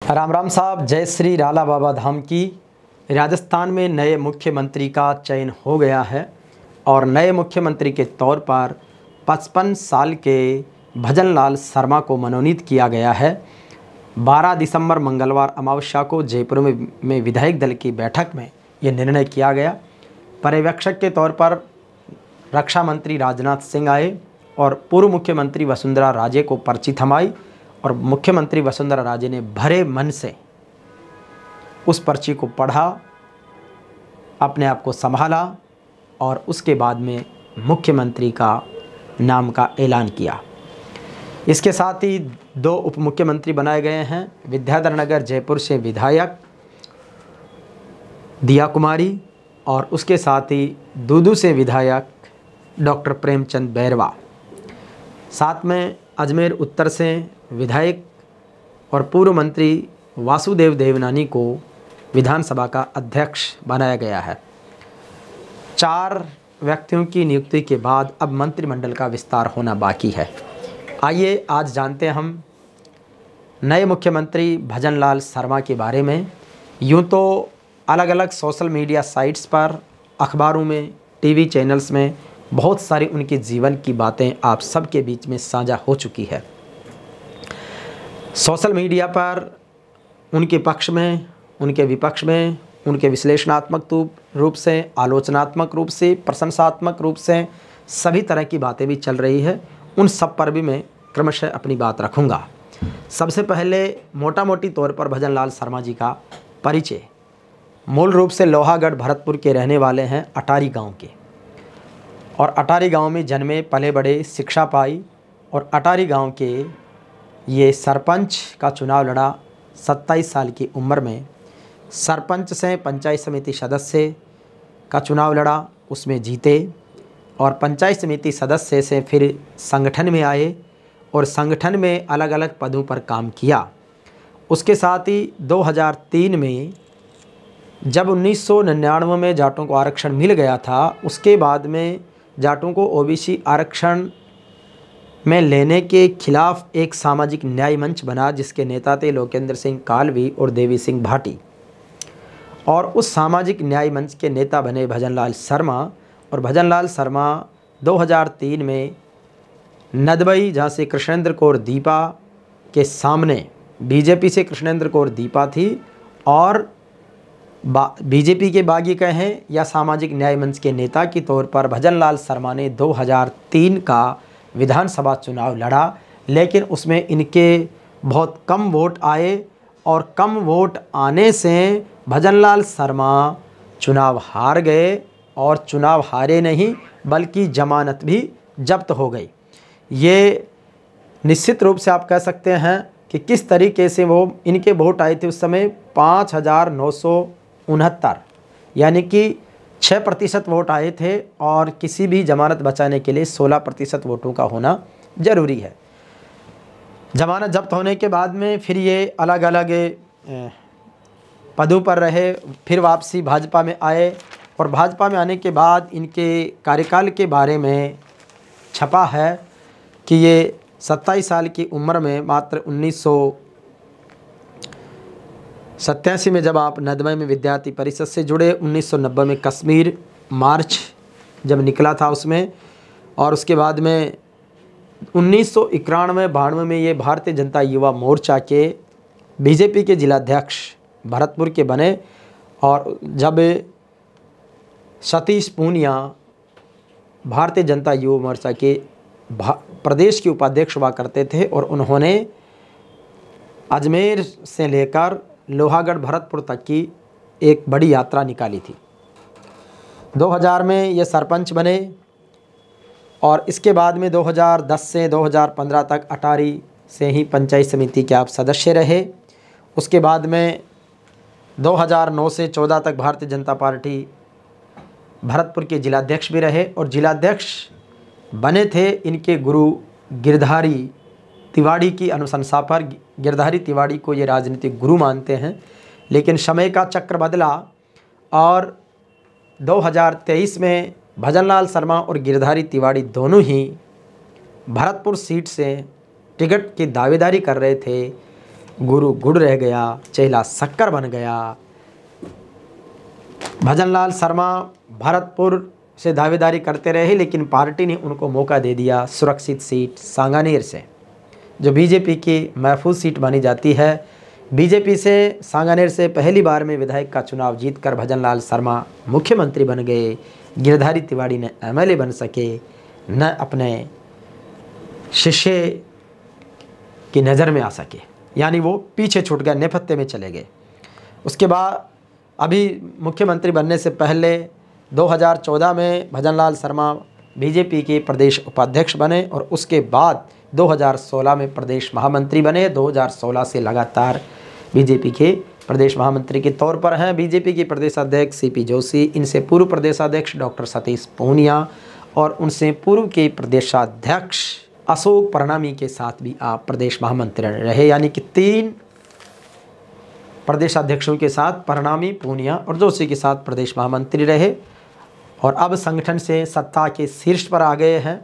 राम राम साहब, जय श्री राला बाबा धाम की। राजस्थान में नए मुख्यमंत्री का चयन हो गया है और नए मुख्यमंत्री के तौर पर 55 साल के भजनलाल शर्मा को मनोनीत किया गया है। 12 दिसंबर मंगलवार अमावस्या को जयपुर में विधायक दल की बैठक में यह निर्णय किया गया। पर्यवेक्षक के तौर पर रक्षा मंत्री राजनाथ सिंह आए और पूर्व मुख्यमंत्री वसुंधरा राजे को पर्ची थमाई और मुख्यमंत्री वसुंधरा राजे ने भरे मन से उस पर्ची को पढ़ा, अपने आप को संभाला और उसके बाद में मुख्यमंत्री का नाम का ऐलान किया। इसके साथ ही 2 उप मुख्यमंत्री बनाए गए हैं। विद्याधर नगर जयपुर से विधायक दिया कुमारी और उसके साथ ही दूदू से विधायक डॉक्टर प्रेमचंद बैरवा। साथ में अजमेर उत्तर से विधायक और पूर्व मंत्री वासुदेव देवनानी को विधानसभा का अध्यक्ष बनाया गया है। 4 व्यक्तियों की नियुक्ति के बाद अब मंत्रिमंडल का विस्तार होना बाकी है। आइए आज जानते हैं हम नए मुख्यमंत्री भजनलाल शर्मा के बारे में। यूँ तो अलग अलग सोशल मीडिया साइट्स पर, अखबारों में, टीवी चैनल्स में बहुत सारी उनके जीवन की बातें आप सबके बीच में साझा हो चुकी है। सोशल मीडिया पर उनके पक्ष में, उनके विपक्ष में, उनके विश्लेषणात्मक रूप से, आलोचनात्मक रूप से, प्रशंसात्मक रूप से सभी तरह की बातें भी चल रही है। उन सब पर भी मैं क्रमशः अपनी बात रखूँगा। सबसे पहले मोटा मोटी तौर पर भजनलाल शर्मा जी का परिचय। मूल रूप से लोहागढ़ भरतपुर के रहने वाले हैं, अटारी गांव के, और अटारी गांव में जन्मे, पले बड़े, शिक्षा पाई और अटारी गांव के ये सरपंच का चुनाव लड़ा। 27 साल की उम्र में सरपंच से पंचायत समिति सदस्य का चुनाव लड़ा, उसमें जीते और पंचायत समिति सदस्य से फिर संगठन में आए और संगठन में अलग अलग पदों पर काम किया। उसके साथ ही 2003 में जब 1999 में जाटों को आरक्षण मिल गया था, उसके बाद में जाटों को ओबीसी आरक्षण में लेने के खिलाफ एक सामाजिक न्याय मंच बना, जिसके नेता थे लोकेंद्र सिंह कालवी और देवी सिंह भाटी। और उस सामाजिक न्याय मंच के नेता बने भजनलाल शर्मा। और भजनलाल शर्मा 2003 में नदबई, जहाँ से कृष्णेंद्र कौर दीपा के सामने, बीजेपी से कृष्णेंद्र कौर दीपा थी और बीजेपी के बागी कहें या सामाजिक न्याय मंच के नेता के तौर पर भजनलाल शर्मा ने 2003 का विधानसभा चुनाव लड़ा, लेकिन उसमें इनके बहुत कम वोट आए और कम वोट आने से भजनलाल शर्मा चुनाव हार गए। और चुनाव हारे नहीं बल्कि जमानत भी जब्त हो गई। ये निश्चित रूप से आप कह सकते हैं कि किस तरीके से वो इनके वोट आए थे उस समय 5,969, यानी कि 6% वोट आए थे और किसी भी जमानत बचाने के लिए 16% वोटों का होना जरूरी है। जमानत जब्त होने के बाद में फिर ये अलग अलग पदों पर रहे, फिर वापसी भाजपा में आए और भाजपा में आने के बाद इनके कार्यकाल के बारे में छपा है कि ये 27 साल की उम्र में मात्र 1987 में जब आप नदबई में विद्यार्थी परिषद से जुड़े, 1990 में कश्मीर मार्च जब निकला था उसमें, और उसके बाद में 1991-92 में ये भारतीय जनता युवा मोर्चा के बीजेपी के जिलाध्यक्ष भरतपुर के बने। और जब सतीश पूनिया भारतीय जनता युवा मोर्चा के प्रदेश के उपाध्यक्ष हुआ करते थे और उन्होंने अजमेर से लेकर लोहागढ़ भरतपुर तक की एक बड़ी यात्रा निकाली थी। 2000 में ये सरपंच बने और इसके बाद में 2010 से 2015 तक अटारी से ही पंचायत समिति के आप सदस्य रहे। उसके बाद में 2009 से 14 तक भारतीय जनता पार्टी भरतपुर के जिलाध्यक्ष भी रहे और जिलाध्यक्ष बने थे इनके गुरु गिरधारी तिवाड़ी की अनुशंसा पर। गिरधारी तिवाड़ी को ये राजनीतिक गुरु मानते हैं, लेकिन समय का चक्र बदला और 2023 में भजनलाल शर्मा और गिरधारी तिवाड़ी दोनों ही भरतपुर सीट से टिकट की दावेदारी कर रहे थे, गुरु गुड़ रह गया, चेला शक्कर बन गया। भजनलाल शर्मा भरतपुर से दावेदारी करते रहे, लेकिन पार्टी ने उनको मौका दे दिया सुरक्षित सीट सांगानेर से, जो बीजेपी की महफूज सीट मानी जाती है। बीजेपी से सांगानेर से पहली बार में विधायक का चुनाव जीतकर भजनलाल शर्मा मुख्यमंत्री बन गए। गिरधारी तिवारी ने एमएलए बन सके, न अपने शिष्य की नज़र में आ सके, यानी वो पीछे छूट गए, नेपथ्य में चले गए। उसके बाद अभी मुख्यमंत्री बनने से पहले 2014 में भजनलाल शर्मा बीजेपी के प्रदेश उपाध्यक्ष बने और उसके बाद 2016 में प्रदेश महामंत्री बने। 2016 से लगातार बीजेपी के प्रदेश महामंत्री के तौर पर हैं। बीजेपी के प्रदेशाध्यक्ष सीपी जोशी, इनसे पूर्व प्रदेशाध्यक्ष डॉक्टर सतीश पूनिया और उनसे पूर्व के प्रदेशाध्यक्ष अशोक परनामी के साथ भी आप प्रदेश महामंत्री रहे, यानी कि 3 प्रदेशाध्यक्षों के साथ परनामी, पूनिया और जोशी के साथ प्रदेश महामंत्री रहे और अब संगठन से सत्ता के शीर्ष पर आ गए हैं।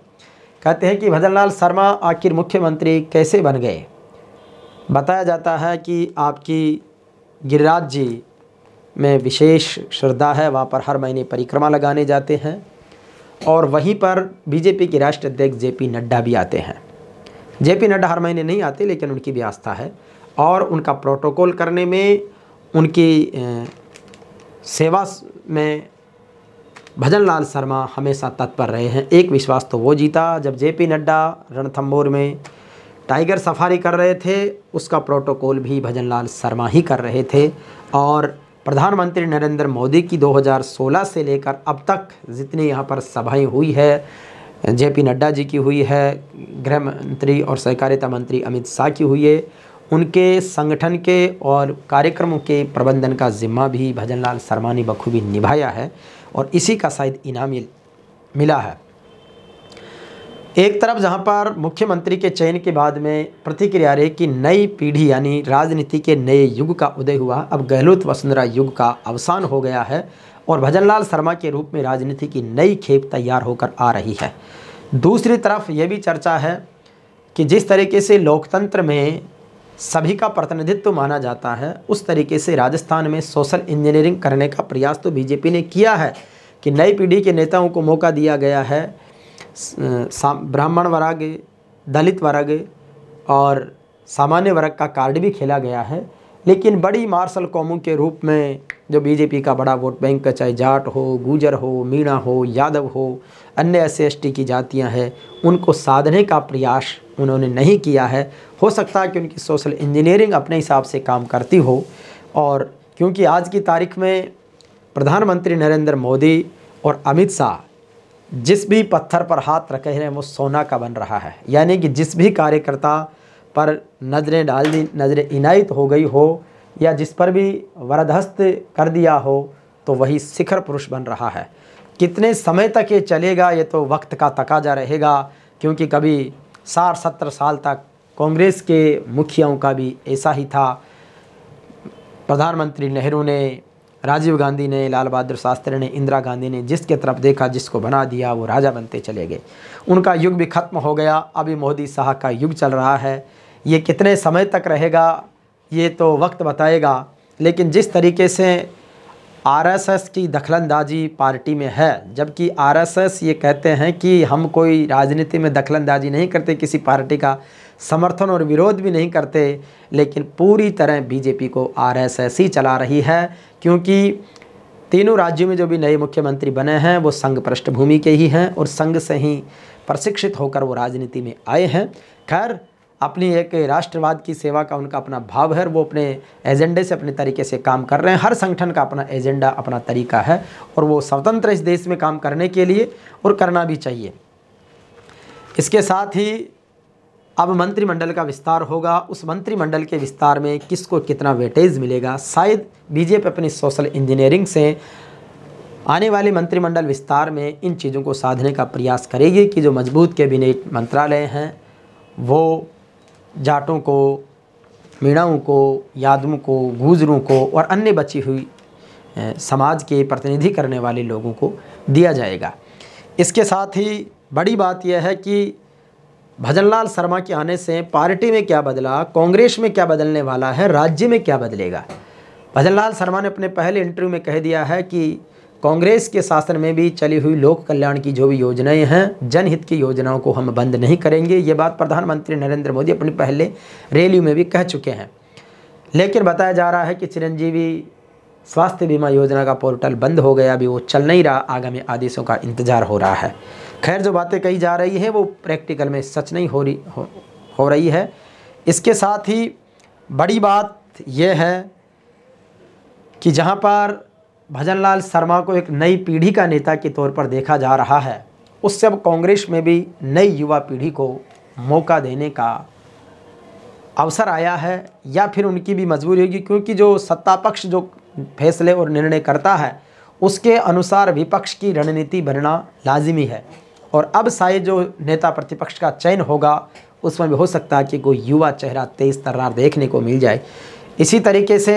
कहते हैं कि भजनलाल शर्मा आखिर मुख्यमंत्री कैसे बन गए। बताया जाता है कि आपकी गिरिराज जी में विशेष श्रद्धा है, वहाँ पर हर महीने परिक्रमा लगाने जाते हैं और वहीं पर बीजेपी के राष्ट्रीय अध्यक्ष जेपी नड्डा भी आते हैं। जेपी नड्डा हर महीने नहीं आते, लेकिन उनकी भी आस्था है और उनका प्रोटोकॉल करने में, उनकी सेवा में भजनलाल शर्मा हमेशा तत्पर रहे हैं। एक विश्वास तो वो जीता जब जेपी नड्डा रणथंभौर में टाइगर सफारी कर रहे थे, उसका प्रोटोकॉल भी भजनलाल शर्मा ही कर रहे थे। और प्रधानमंत्री नरेंद्र मोदी की 2016 से लेकर अब तक जितनी यहाँ पर सभाएं हुई है, जेपी नड्डा जी की हुई है, गृह मंत्री और सहकारिता मंत्री अमित शाह की हुई है, उनके संगठन के और कार्यक्रमों के प्रबंधन का जिम्मा भी भजनलाल शर्मा ने बखूबी निभाया है और इसी का शायद इनाम मिला है। एक तरफ जहां पर मुख्यमंत्री के चयन के बाद में प्रतिक्रिया रही कि नई पीढ़ी यानी राजनीति के नए युग का उदय हुआ, अब गहलोत वसुंधरा युग का अवसान हो गया है और भजनलाल शर्मा के रूप में राजनीति की नई खेप तैयार होकर आ रही है। दूसरी तरफ यह भी चर्चा है कि जिस तरीके से लोकतंत्र में सभी का प्रतिनिधित्व माना जाता है, उस तरीके से राजस्थान में सोशल इंजीनियरिंग करने का प्रयास तो बीजेपी ने किया है कि नई पीढ़ी के नेताओं को मौका दिया गया है। ब्राह्मण वर्ग, दलित वर्ग और सामान्य वर्ग का कार्ड भी खेला गया है, लेकिन बड़ी मार्शल कौमों के रूप में जो बीजेपी का बड़ा वोट बैंक, चाहे जाट हो, गुजर हो, मीणा हो, यादव हो, अन्य SC/ST की जातियां हैं, उनको साधने का प्रयास उन्होंने नहीं किया है। हो सकता है कि उनकी सोशल इंजीनियरिंग अपने हिसाब से काम करती हो, और क्योंकि आज की तारीख में प्रधानमंत्री नरेंद्र मोदी और अमित शाह जिस भी पत्थर पर हाथ रखे हैं वो सोना का बन रहा है, यानी कि जिस भी कार्यकर्ता पर नज़रें डाल दी, नज़रें इनायत हो गई हो या जिस पर भी वरदहस्त कर दिया हो, तो वही शिखर पुरुष बन रहा है। कितने समय तक ये चलेगा ये तो वक्त का तकाजा रहेगा, क्योंकि कभी 60-70 साल तक कांग्रेस के मुखियाओं का भी ऐसा ही था। प्रधानमंत्री नेहरू ने, राजीव गांधी ने, लाल बहादुर शास्त्री ने, इंदिरा गांधी ने जिसके तरफ देखा, जिसको बना दिया, वो राजा बनते चले गए। उनका युग भी खत्म हो गया। अभी मोदी शाह का युग चल रहा है। ये कितने समय तक रहेगा ये तो वक्त बताएगा, लेकिन जिस तरीके से RSS की दखलंदाजी पार्टी में है, जबकि RSS ये कहते हैं कि हम कोई राजनीति में दखलंदाजी नहीं करते, किसी पार्टी का समर्थन और विरोध भी नहीं करते, लेकिन पूरी तरह बीजेपी को RSS ही चला रही है, क्योंकि तीनों राज्यों में जो भी नए मुख्यमंत्री बने हैं वो संघ पृष्ठभूमि के ही हैं और संघ से ही प्रशिक्षित होकर वो राजनीति में आए हैं। खैर, अपनी एक राष्ट्रवाद की सेवा का उनका अपना भाव है, वो अपने एजेंडे से अपने तरीके से काम कर रहे हैं। हर संगठन का अपना एजेंडा, अपना तरीका है और वो स्वतंत्र इस देश में काम करने के लिए, और करना भी चाहिए। इसके साथ ही अब मंत्रिमंडल का विस्तार होगा। उस मंत्रिमंडल के विस्तार में किसको कितना वेटेज मिलेगा, शायद बीजेपी अपनी सोशल इंजीनियरिंग से आने वाले मंत्रिमंडल विस्तार में इन चीज़ों को साधने का प्रयास करेगी कि जो मजबूत कैबिनेट मंत्रालय हैं वो जाटों को, मीणाओं को, यादवों को, गुजरों को और अन्य बची हुई समाज के प्रतिनिधि करने वाले लोगों को दिया जाएगा। इसके साथ ही बड़ी बात यह है कि भजनलाल शर्मा के आने से पार्टी में क्या बदला, कांग्रेस में क्या बदलने वाला है, राज्य में क्या बदलेगा। भजनलाल शर्मा ने अपने पहले इंटरव्यू में कह दिया है कि कांग्रेस के शासन में भी चली हुई लोक कल्याण की जो भी योजनाएं हैं, जनहित की योजनाओं को हम बंद नहीं करेंगे। ये बात प्रधानमंत्री नरेंद्र मोदी अपनी पहले रैली में भी कह चुके हैं। लेकिन बताया जा रहा है कि चिरंजीवी स्वास्थ्य बीमा योजना का पोर्टल बंद हो गया, अभी वो चल नहीं रहा, आगामी आदेशों का इंतजार हो रहा है। खैर, जो बातें कही जा रही है वो प्रैक्टिकल में सच नहीं हो रही है। इसके साथ ही बड़ी बात यह है कि जहां पर भजनलाल शर्मा को एक नई पीढ़ी का नेता के तौर पर देखा जा रहा है, उससे अब कांग्रेस में भी नई युवा पीढ़ी को मौका देने का अवसर आया है, या फिर उनकी भी मजबूरी होगी, क्योंकि जो सत्ता पक्ष जो फैसले और निर्णय करता है उसके अनुसार विपक्ष की रणनीति बनना लाजिमी है। और अब शायद जो नेता प्रतिपक्ष का चयन होगा उसमें भी हो सकता है कि कोई युवा चेहरा तेज तर्रार देखने को मिल जाए। इसी तरीके से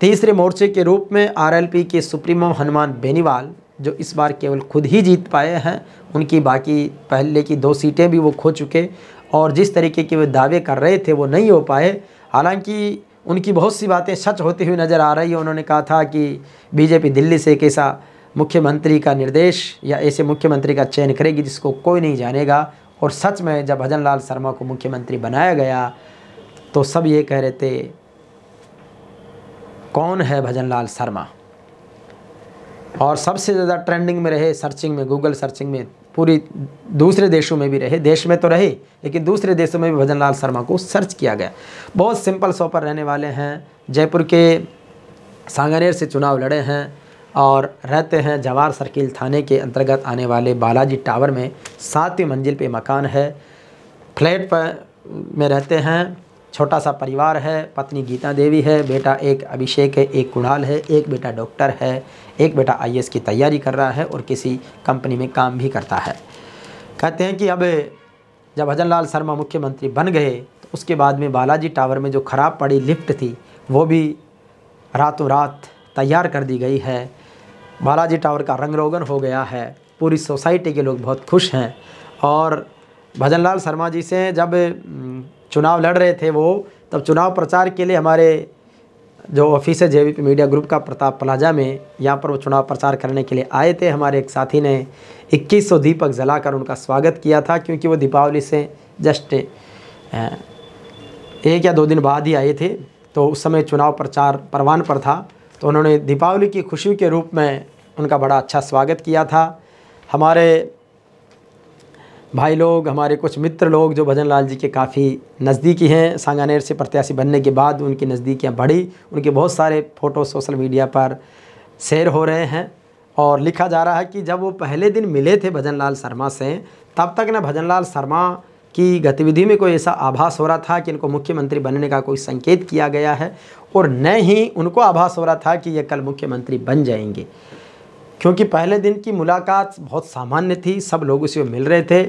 तीसरे मोर्चे के रूप में आरएलपी के सुप्रीमो हनुमान बेनीवाल, जो इस बार केवल खुद ही जीत पाए हैं, उनकी बाकी पहले की 2 सीटें भी वो खो चुके, और जिस तरीके के वे दावे कर रहे थे वो नहीं हो पाए। हालांकि उनकी बहुत सी बातें सच होती हुई नज़र आ रही है। उन्होंने कहा था कि बीजेपी दिल्ली से एक ऐसा मुख्यमंत्री का निर्देश या ऐसे मुख्यमंत्री का चयन करेगी जिसको कोई नहीं जानेगा, और सच में जब भजनलाल शर्मा को मुख्यमंत्री बनाया गया तो सब ये कह रहे थे कौन है भजनलाल शर्मा, और सबसे ज़्यादा ट्रेंडिंग में रहे, सर्चिंग में, गूगल सर्चिंग में, पूरी दूसरे देशों में भी रहे, देश में तो रहे लेकिन दूसरे देशों में भी भजनलाल शर्मा को सर्च किया गया। बहुत सिंपल सौ पर रहने वाले हैं, जयपुर के सांगानेर से चुनाव लड़े हैं और रहते हैं जवार सर्किल थाने के अंतर्गत आने वाले बालाजी टावर में, 7वीं मंजिल पे मकान है, फ्लैट पर में रहते हैं, छोटा सा परिवार है, पत्नी गीता देवी है, बेटा एक अभिषेक है, एक कुणाल है, एक बेटा डॉक्टर है, एक बेटा आईएएस की तैयारी कर रहा है और किसी कंपनी में काम भी करता है। कहते हैं कि अब जब भजनलाल शर्मा मुख्यमंत्री बन गए तो उसके बाद में बालाजी टावर में जो ख़राब पड़ी लिफ्ट थी वो भी रातों रात तैयार कर दी गई है। बालाजी टावर का रंग रोगन हो गया है, पूरी सोसाइटी के लोग बहुत खुश हैं। और भजनलाल शर्मा जी से जब चुनाव लड़ रहे थे वो, तब चुनाव प्रचार के लिए हमारे जो ऑफिस है जेवीपी मीडिया ग्रुप का प्रताप प्लाजा में, यहाँ पर वो चुनाव प्रचार करने के लिए आए थे। हमारे एक साथी ने 2100 दीपक जलाकर उनका स्वागत किया था, क्योंकि वो दीपावली से जस्ट 1 या 2 दिन बाद ही आए थे, तो उस समय चुनाव प्रचार परवान पर था। तो उन्होंने दीपावली की खुशी के रूप में उनका बड़ा अच्छा स्वागत किया था। हमारे भाई लोग, हमारे कुछ मित्र लोग जो भजनलाल जी के काफ़ी नज़दीकी हैं, सांगानेर से प्रत्याशी बनने के बाद उनकी नज़दीकियाँ बढ़ी, उनके बहुत सारे फ़ोटो सोशल मीडिया पर शेयर हो रहे हैं। और लिखा जा रहा है कि जब वो पहले दिन मिले थे भजनलाल शर्मा से, तब तक न भजनलाल शर्मा की गतिविधि में कोई ऐसा आभास हो रहा था कि इनको मुख्यमंत्री बनने का कोई संकेत किया गया है, और न ही उनको आभास हो रहा था कि ये कल मुख्यमंत्री बन जाएंगे, क्योंकि पहले दिन की मुलाकात बहुत सामान्य थी, सब लोग उसे मिल रहे थे।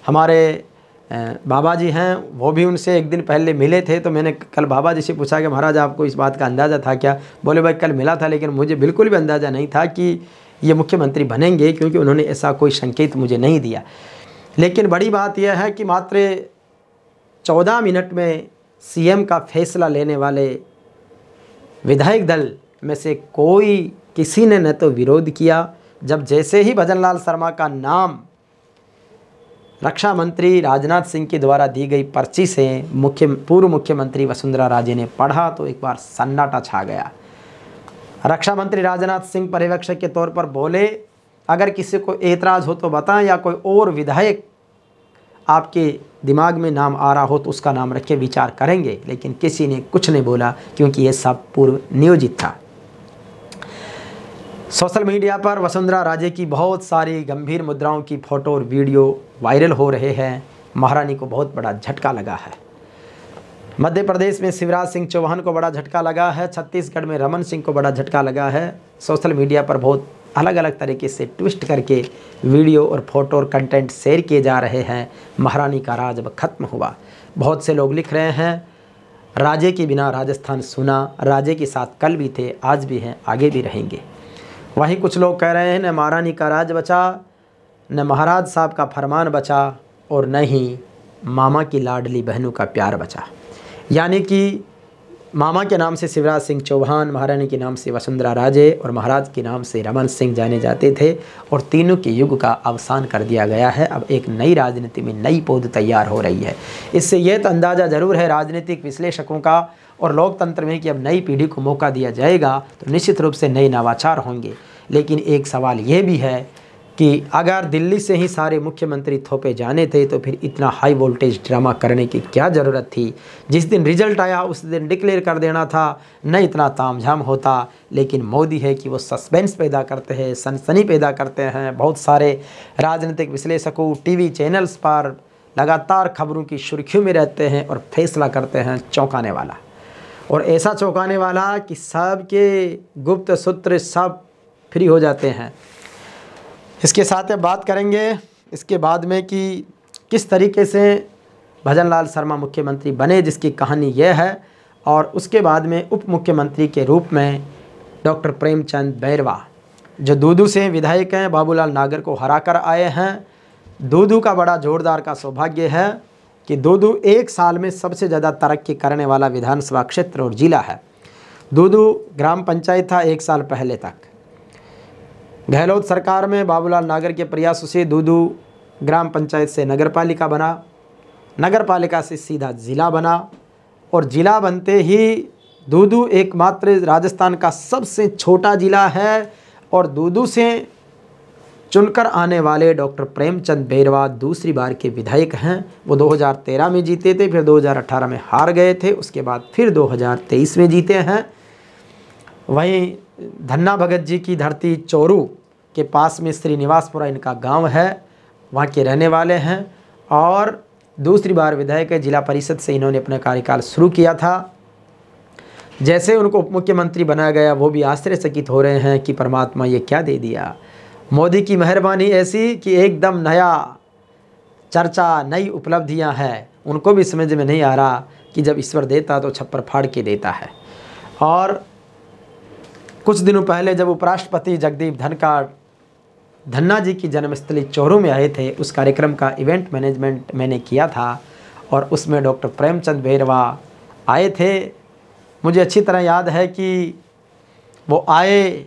हमारे बाबा जी हैं, वो भी उनसे एक दिन पहले मिले थे। तो मैंने कल बाबा जी से पूछा कि महाराज आपको इस बात का अंदाज़ा था क्या? बोले भाई कल मिला था, लेकिन मुझे बिल्कुल भी अंदाज़ा नहीं था कि ये मुख्यमंत्री बनेंगे, क्योंकि उन्होंने ऐसा कोई संकेत मुझे नहीं दिया। लेकिन बड़ी बात यह है कि मात्र 14 मिनट में सीएम का फैसला लेने वाले विधायक दल में से किसी ने न तो विरोध किया। जब जैसे ही भजनलाल शर्मा का नाम रक्षा मंत्री राजनाथ सिंह के द्वारा दी गई पर्ची से पूर्व मुख्यमंत्री वसुंधरा राजे ने पढ़ा, तो एक बार सन्नाटा छा गया। रक्षा मंत्री राजनाथ सिंह पर्यवेक्षक के तौर पर बोले, अगर किसी को एतराज़ हो तो बताएं, या कोई और विधायक आपके दिमाग में नाम आ रहा हो तो उसका नाम रख के विचार करेंगे। लेकिन किसी ने कुछ नहीं बोला, क्योंकि ये सब पूर्व नियोजित था। सोशल मीडिया पर वसुंधरा राजे की बहुत सारी गंभीर मुद्राओं की फ़ोटो और वीडियो वायरल हो रहे हैं। महारानी को बहुत बड़ा झटका लगा है। मध्य प्रदेश में शिवराज सिंह चौहान को बड़ा झटका लगा है, छत्तीसगढ़ में रमन सिंह को बड़ा झटका लगा है। सोशल मीडिया पर बहुत अलग अलग तरीके से ट्विस्ट करके वीडियो और फोटो और कंटेंट शेयर किए जा रहे हैं। महारानी का राज अब खत्म हुआ। बहुत से लोग लिख रहे हैं, राजे के बिना राजस्थान सुना, राजे के साथ कल भी थे, आज भी हैं, आगे भी रहेंगे। वहीं कुछ लोग कह रहे हैं न महारानी का राज बचा, न महाराज साहब का फरमान बचा, और न ही मामा की लाडली बहनों का प्यार बचा। यानी कि मामा के नाम से शिवराज सिंह चौहान, महारानी के नाम से वसुंधरा राजे और महाराज के नाम से रमन सिंह जाने जाते थे, और तीनों के युग का अवसान कर दिया गया है। अब एक नई राजनीति में नई पौध तैयार हो रही है। इससे यह तो अंदाज़ा ज़रूर है राजनीतिक विश्लेषकों का और लोकतंत्र में कि अब नई पीढ़ी को मौका दिया जाएगा तो निश्चित रूप से नए नवाचार होंगे। लेकिन एक सवाल ये भी है कि अगर दिल्ली से ही सारे मुख्यमंत्री थोपे जाने थे तो फिर इतना हाई वोल्टेज ड्रामा करने की क्या ज़रूरत थी। जिस दिन रिजल्ट आया उस दिन डिक्लेयर कर देना था, न इतना तामझाम होता। लेकिन मोदी है कि वो सस्पेंस पैदा करते हैं, सनसनी पैदा करते हैं। बहुत सारे राजनीतिक विश्लेषकों टीवी चैनल्स पर लगातार खबरों की सुर्खियों में रहते हैं और फैसला करते हैं चौंकाने वाला, और ऐसा चौंकाने वाला कि सबके गुप्त सूत्र सब फ्री हो जाते हैं। इसके साथ अब बात करेंगे इसके बाद में कि किस तरीके से भजनलाल शर्मा मुख्यमंत्री बने, जिसकी कहानी यह है। और उसके बाद में उप मुख्यमंत्री के रूप में डॉक्टर प्रेमचंद बैरवा जो दूदू से विधायक हैं, बाबूलाल नागर को हरा कर आए हैं। दूदू का बड़ा जोरदार का सौभाग्य है कि दूदू एक साल में सबसे ज़्यादा तरक्की करने वाला विधानसभा क्षेत्र और जिला है। दूदू ग्राम पंचायत था एक साल पहले तक। गहलोत सरकार में बाबूलाल नागर के प्रयासों से दूदू ग्राम पंचायत से नगर पालिका बना, नगर पालिका से सीधा ज़िला बना, और ज़िला बनते ही दूदू एकमात्र राजस्थान का सबसे छोटा ज़िला है। और दूदू से चुनकर आने वाले डॉक्टर प्रेमचंद बैरवा दूसरी बार के विधायक हैं। वो 2013 में जीते थे, फिर 2018 में हार गए थे, उसके बाद फिर 2023 में जीते हैं। वहीं धन्ना भगत जी की धरती चोरू के पास में श्रीनिवासपुरा इनका गांव है, वहाँ के रहने वाले हैं, और दूसरी बार विधायक जिला परिषद से इन्होंने अपना कार्यकाल शुरू किया था। जैसे उनको उप मुख्यमंत्री बनाया गया वो भी आश्चर्यचकित हो रहे हैं कि परमात्मा ये क्या दे दिया। मोदी की मेहरबानी ऐसी कि एकदम नया चर्चा, नई उपलब्धियां हैं। उनको भी समझ में नहीं आ रहा कि जब ईश्वर देता तो छप्पर फाड़ के देता है। और कुछ दिनों पहले जब उपराष्ट्रपति जगदीप धनखड़ धन्ना जी की जन्मस्थली चोरू में आए थे, उस कार्यक्रम का इवेंट मैनेजमेंट मैंने किया था और उसमें डॉक्टर प्रेमचंद बैरवा आए थे। मुझे अच्छी तरह याद है कि वो आए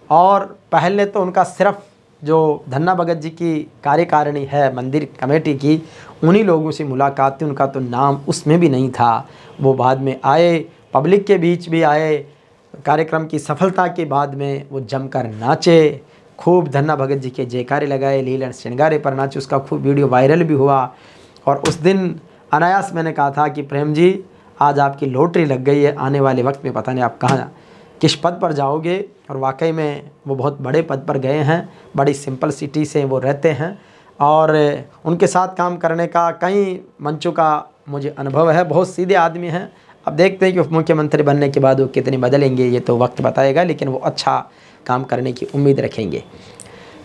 और पहले तो उनका सिर्फ जो धन्ना भगत जी की कार्यकारिणी है मंदिर कमेटी की, उन्हीं लोगों से मुलाकात थी, उनका तो नाम उसमें भी नहीं था। वो बाद में आए, पब्लिक के बीच भी आए। कार्यक्रम की सफलता के बाद में वो जमकर नाचे, खूब धन्ना भगत जी के जयकारे लगाए, लीलन श्रृंगारे पर नाचे। उसका खूब वीडियो वायरल भी हुआ। और उस दिन अनायास मैंने कहा था कि प्रेम जी आज आपकी लॉटरी लग गई है, आने वाले वक्त में पता नहीं आप कहाँ किस पद पर जाओगे। और वाकई में वो बहुत बड़े पद पर गए हैं, बड़ी सिंपल सिटी से वो रहते हैं, और उनके साथ काम करने का कई मंचों का मुझे अनुभव है। बहुत सीधे आदमी हैं। अब देखते हैं कि उप मुख्यमंत्री बनने के बाद वो कितने बदलेंगे, ये तो वक्त बताएगा, लेकिन वो अच्छा काम करने की उम्मीद रखेंगे।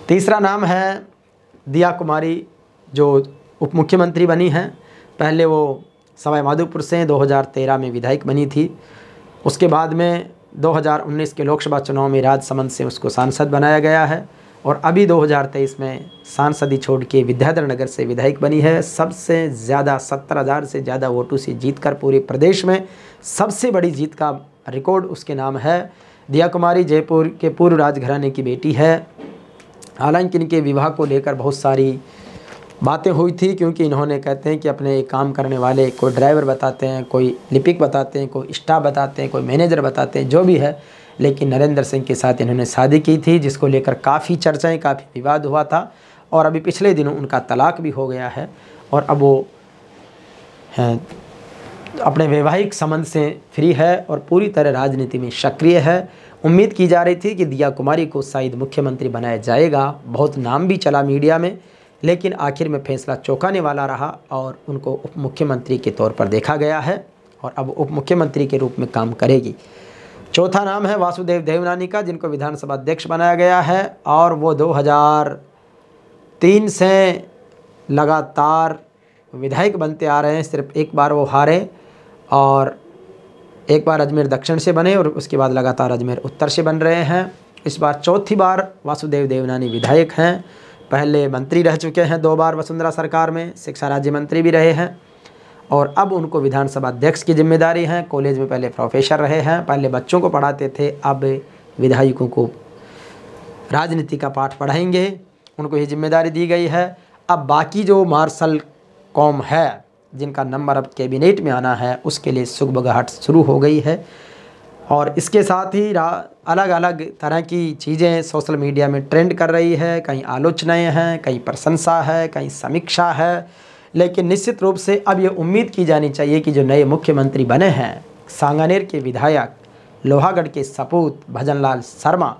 तीसरा नाम है दिया कुमारी, जो उप मुख्यमंत्री बनी हैं। पहले वो सवाई माधोपुर से 2013 में विधायक बनी थी। उसके बाद में 2019 के लोकसभा चुनाव में राजसमंद से उसको सांसद बनाया गया है, और अभी 2023 में सांसद ही छोड़ के विद्याधर नगर से विधायक बनी है। सबसे ज़्यादा 70,000 से ज़्यादा वोटों से जीतकर पूरे प्रदेश में सबसे बड़ी जीत का रिकॉर्ड उसके नाम है। दिया कुमारी जयपुर के पूर्व राजघराने की बेटी है। हालांकि इनके विवाह को लेकर बहुत सारी बातें हुई थी, क्योंकि इन्होंने कहते हैं कि अपने काम करने वाले कोई ड्राइवर बताते हैं, कोई लिपिक बताते हैं, कोई स्टाफ बताते हैं, कोई मैनेजर बताते हैं, जो भी है, लेकिन नरेंद्र सिंह के साथ इन्होंने शादी की थी, जिसको लेकर काफ़ी चर्चाएं, काफ़ी विवाद हुआ था। और अभी पिछले दिनों उनका तलाक भी हो गया है, और अब वो अपने वैवाहिक संबंध से फ्री है और पूरी तरह राजनीति में सक्रिय है। उम्मीद की जा रही थी कि दिया कुमारी को शायद मुख्यमंत्री बनाया जाएगा। बहुत नाम भी चला मीडिया में, लेकिन आखिर में फैसला चौंकाने वाला रहा और उनको उप मुख्यमंत्री के तौर पर देखा गया है, और अब उप मुख्यमंत्री के रूप में काम करेगी। चौथा नाम है वासुदेव देवनानी का, जिनको विधानसभा अध्यक्ष बनाया गया है, और वो 2003 से लगातार विधायक बनते आ रहे हैं। सिर्फ एक बार वो हारे, और एक बार अजमेर दक्षिण से बने, और उसके बाद लगातार अजमेर उत्तर से बन रहे हैं। इस बार चौथी बार वासुदेव देवनानी विधायक हैं। पहले मंत्री रह चुके हैं 2 बार वसुंधरा सरकार में, शिक्षा राज्य मंत्री भी रहे हैं और अब उनको विधानसभा अध्यक्ष की जिम्मेदारी है। कॉलेज में पहले प्रोफेसर रहे हैं, पहले बच्चों को पढ़ाते थे, अब विधायकों को राजनीति का पाठ पढ़ाएंगे, उनको ये जिम्मेदारी दी गई है। अब बाकी जो मार्शल कौम है जिनका नंबर अब कैबिनेट में आना है, उसके लिए सुगबगाहट शुरू हो गई है। और इसके साथ ही अलग अलग तरह की चीज़ें सोशल मीडिया में ट्रेंड कर रही है, कहीं आलोचनाएं हैं, कहीं प्रशंसा है, कहीं समीक्षा है। लेकिन निश्चित रूप से अब ये उम्मीद की जानी चाहिए कि जो नए मुख्यमंत्री बने हैं, सांगानेर के विधायक, लोहागढ़ के सपूत भजनलाल शर्मा,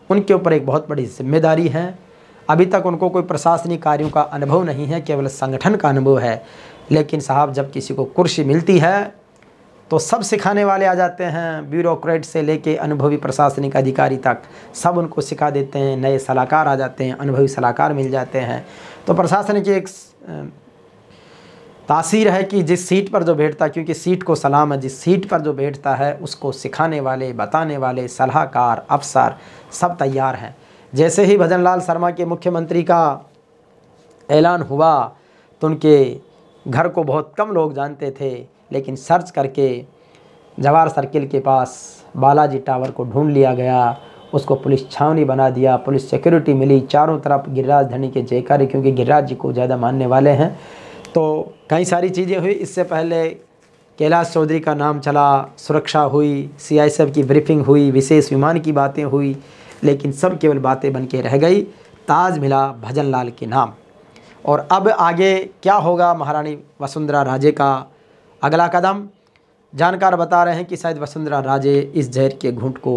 उनके ऊपर एक बहुत बड़ी जिम्मेदारी है। अभी तक उनको कोई प्रशासनिक कार्यों का अनुभव नहीं है, केवल संगठन का अनुभव है। लेकिन साहब, जब किसी को कुर्सी मिलती है तो सब सिखाने वाले आ जाते हैं, ब्यूरोक्रेट से लेके अनुभवी प्रशासनिक अधिकारी तक सब उनको सिखा देते हैं। नए सलाहकार आ जाते हैं, अनुभवी सलाहकार मिल जाते हैं। तो प्रशासन की एक तासीर है कि जिस सीट पर जो बैठता है, क्योंकि सीट को सलाम है, जिस सीट पर जो बैठता है उसको सिखाने वाले, बताने वाले, सलाहकार, अफसर सब तैयार हैं। जैसे ही भजनलाल शर्मा के मुख्यमंत्री का ऐलान हुआ तो उनके घर को बहुत कम लोग जानते थे, लेकिन सर्च करके जवाहर सर्किल के पास बालाजी टावर को ढूंढ लिया गया, उसको पुलिस छावनी बना दिया, पुलिस सिक्योरिटी मिली, चारों तरफ गिरिराज धनी के जयकारे, क्योंकि गिरिराज जी को ज़्यादा मानने वाले हैं। तो कई सारी चीज़ें हुई। इससे पहले कैलाश चौधरी का नाम चला, सुरक्षा हुई, CISF की ब्रीफिंग हुई, विशेष विमान की बातें हुई, लेकिन सब केवल बातें बन के रह गई। ताज मिला भजनलाल के नाम। और अब आगे क्या होगा महारानी वसुंधरा राजे का अगला कदम, जानकार बता रहे हैं कि शायद वसुंधरा राजे इस जहर के घूंट को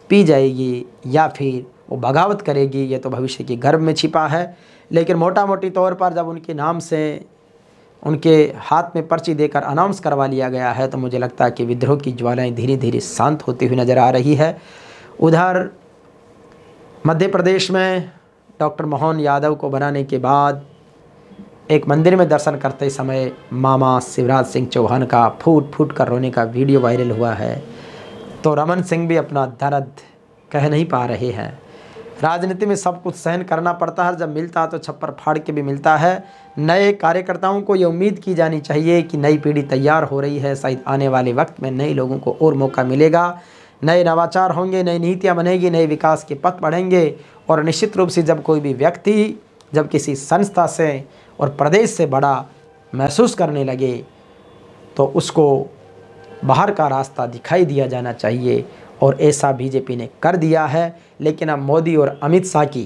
पी जाएगी या फिर वो बगावत करेगी, ये तो भविष्य की गर्भ में छिपा है। लेकिन मोटा मोटी तौर पर जब उनके नाम से उनके हाथ में पर्ची देकर अनाउंस करवा लिया गया है, तो मुझे लगता है कि विद्रोह की ज्वालाएं धीरे धीरे शांत होती हुई नज़र आ रही है। उधर मध्य प्रदेश में डॉक्टर मोहन यादव को बनाने के बाद एक मंदिर में दर्शन करते समय मामा शिवराज सिंह चौहान का फूट फूट कर रोने का वीडियो वायरल हुआ है। तो रमन सिंह भी अपना दर्द कह नहीं पा रहे हैं। राजनीति में सब कुछ सहन करना पड़ता है, जब मिलता है तो छप्पर फाड़ के भी मिलता है। नए कार्यकर्ताओं को ये उम्मीद की जानी चाहिए कि नई पीढ़ी तैयार हो रही है, शायद आने वाले वक्त में नए लोगों को और मौका मिलेगा, नए नवाचार होंगे, नई नीतियाँ बनेगी, नए विकास के पथ बढ़ेंगे। और निश्चित रूप से जब कोई भी व्यक्ति जब किसी संस्था से और प्रदेश से बड़ा महसूस करने लगे तो उसको बाहर का रास्ता दिखाई दिया जाना चाहिए, और ऐसा बीजेपी ने कर दिया है। लेकिन अब मोदी और अमित शाह की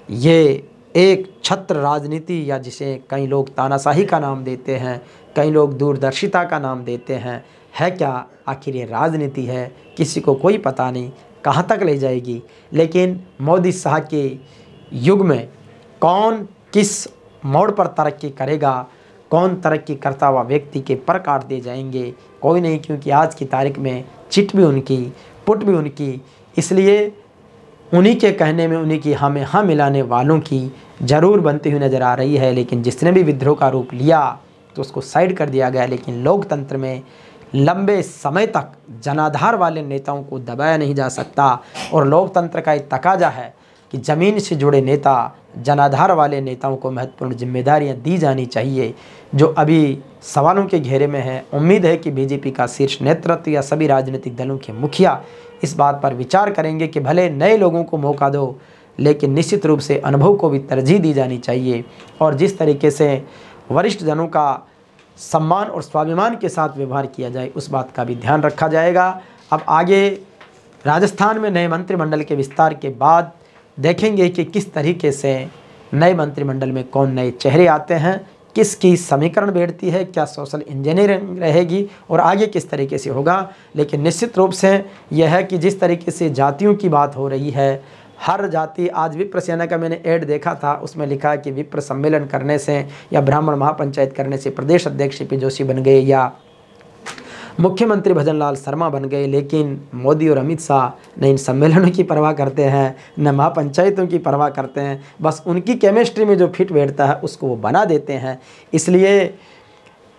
ये एक छत्र राजनीति, या जिसे कई लोग तानाशाही का नाम देते हैं, कई लोग दूरदर्शिता का नाम देते हैं, है क्या आखिर ये राजनीति है, किसी को कोई पता नहीं कहाँ तक ले जाएगी। लेकिन मोदी शाह के युग में कौन किस मोड़ पर तरक्की करेगा, कौन तरक्की करता हुआ व्यक्ति के पर काट दिए जाएंगे, कोई नहीं, क्योंकि आज की तारीख में चिट भी उनकी, पुट भी उनकी। इसलिए उन्हीं के कहने में उन्हीं की हमें हाँ मिलाने वालों की ज़रूर बनती हुई नज़र आ रही है। लेकिन जिसने भी विद्रोह का रूप लिया तो उसको साइड कर दिया गया। लेकिन लोकतंत्र में लंबे समय तक जनाधार वाले नेताओं को दबाया नहीं जा सकता, और लोकतंत्र का एक तकाजा है कि ज़मीन से जुड़े नेता, जनाधार वाले नेताओं को महत्वपूर्ण जिम्मेदारियां दी जानी चाहिए, जो अभी सवालों के घेरे में है। उम्मीद है कि बीजेपी का शीर्ष नेतृत्व या सभी राजनीतिक दलों के मुखिया इस बात पर विचार करेंगे कि भले नए लोगों को मौका दो, लेकिन निश्चित रूप से अनुभव को भी तरजीह दी जानी चाहिए। और जिस तरीके से वरिष्ठ जनों का सम्मान और स्वाभिमान के साथ व्यवहार किया जाए, उस बात का भी ध्यान रखा जाएगा। अब आगे राजस्थान में नए मंत्रिमंडल के विस्तार के बाद देखेंगे कि किस तरीके से नए मंत्रिमंडल में कौन नए चेहरे आते हैं, किसकी समीकरण बैठती है, क्या सोशल इंजीनियरिंग रहेगी और आगे किस तरीके से होगा। लेकिन निश्चित रूप से यह है कि जिस तरीके से जातियों की बात हो रही है, हर जाति, आज विप्र सेना का मैंने ऐड देखा था, उसमें लिखा है कि विप्र सम्मेलन करने से या ब्राह्मण महापंचायत करने से प्रदेश अध्यक्ष पी जोशी बन गए या मुख्यमंत्री भजनलाल शर्मा बन गए। लेकिन मोदी और अमित शाह न इन सम्मेलनों की परवाह करते हैं, न महापंचायतों की परवाह करते हैं, बस उनकी केमिस्ट्री में जो फिट बैठता है उसको वो बना देते हैं। इसलिए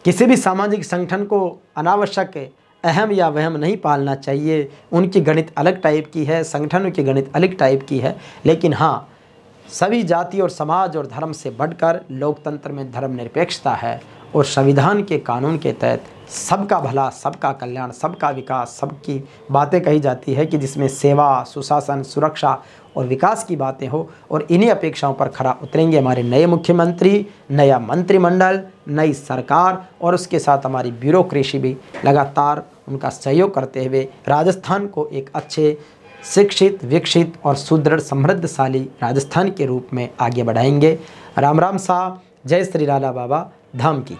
किसी भी सामाजिक संगठन को अनावश्यक अहम या वहम नहीं पालना चाहिए। उनकी गणित अलग टाइप की है, संगठनों की गणित अलग टाइप की है। लेकिन हाँ, सभी जाति और समाज और धर्म से बढ़कर लोकतंत्र में धर्मनिरपेक्षता है और संविधान के कानून के तहत सबका भला, सबका कल्याण, सबका विकास, सबकी बातें कही जाती है कि जिसमें सेवा, सुशासन, सुरक्षा और विकास की बातें हो। और इन्हीं अपेक्षाओं पर खरा उतरेंगे हमारे नए मुख्यमंत्री, नया मंत्रिमंडल, नई सरकार और उसके साथ हमारी ब्यूरोक्रेसी भी लगातार उनका सहयोग करते हुए राजस्थान को एक अच्छे, शिक्षित, विकसित और सुदृढ़, समृद्धशाली राजस्थान के रूप में आगे बढ़ाएंगे। राम राम साहब, जय श्री राला बाबा धाम की।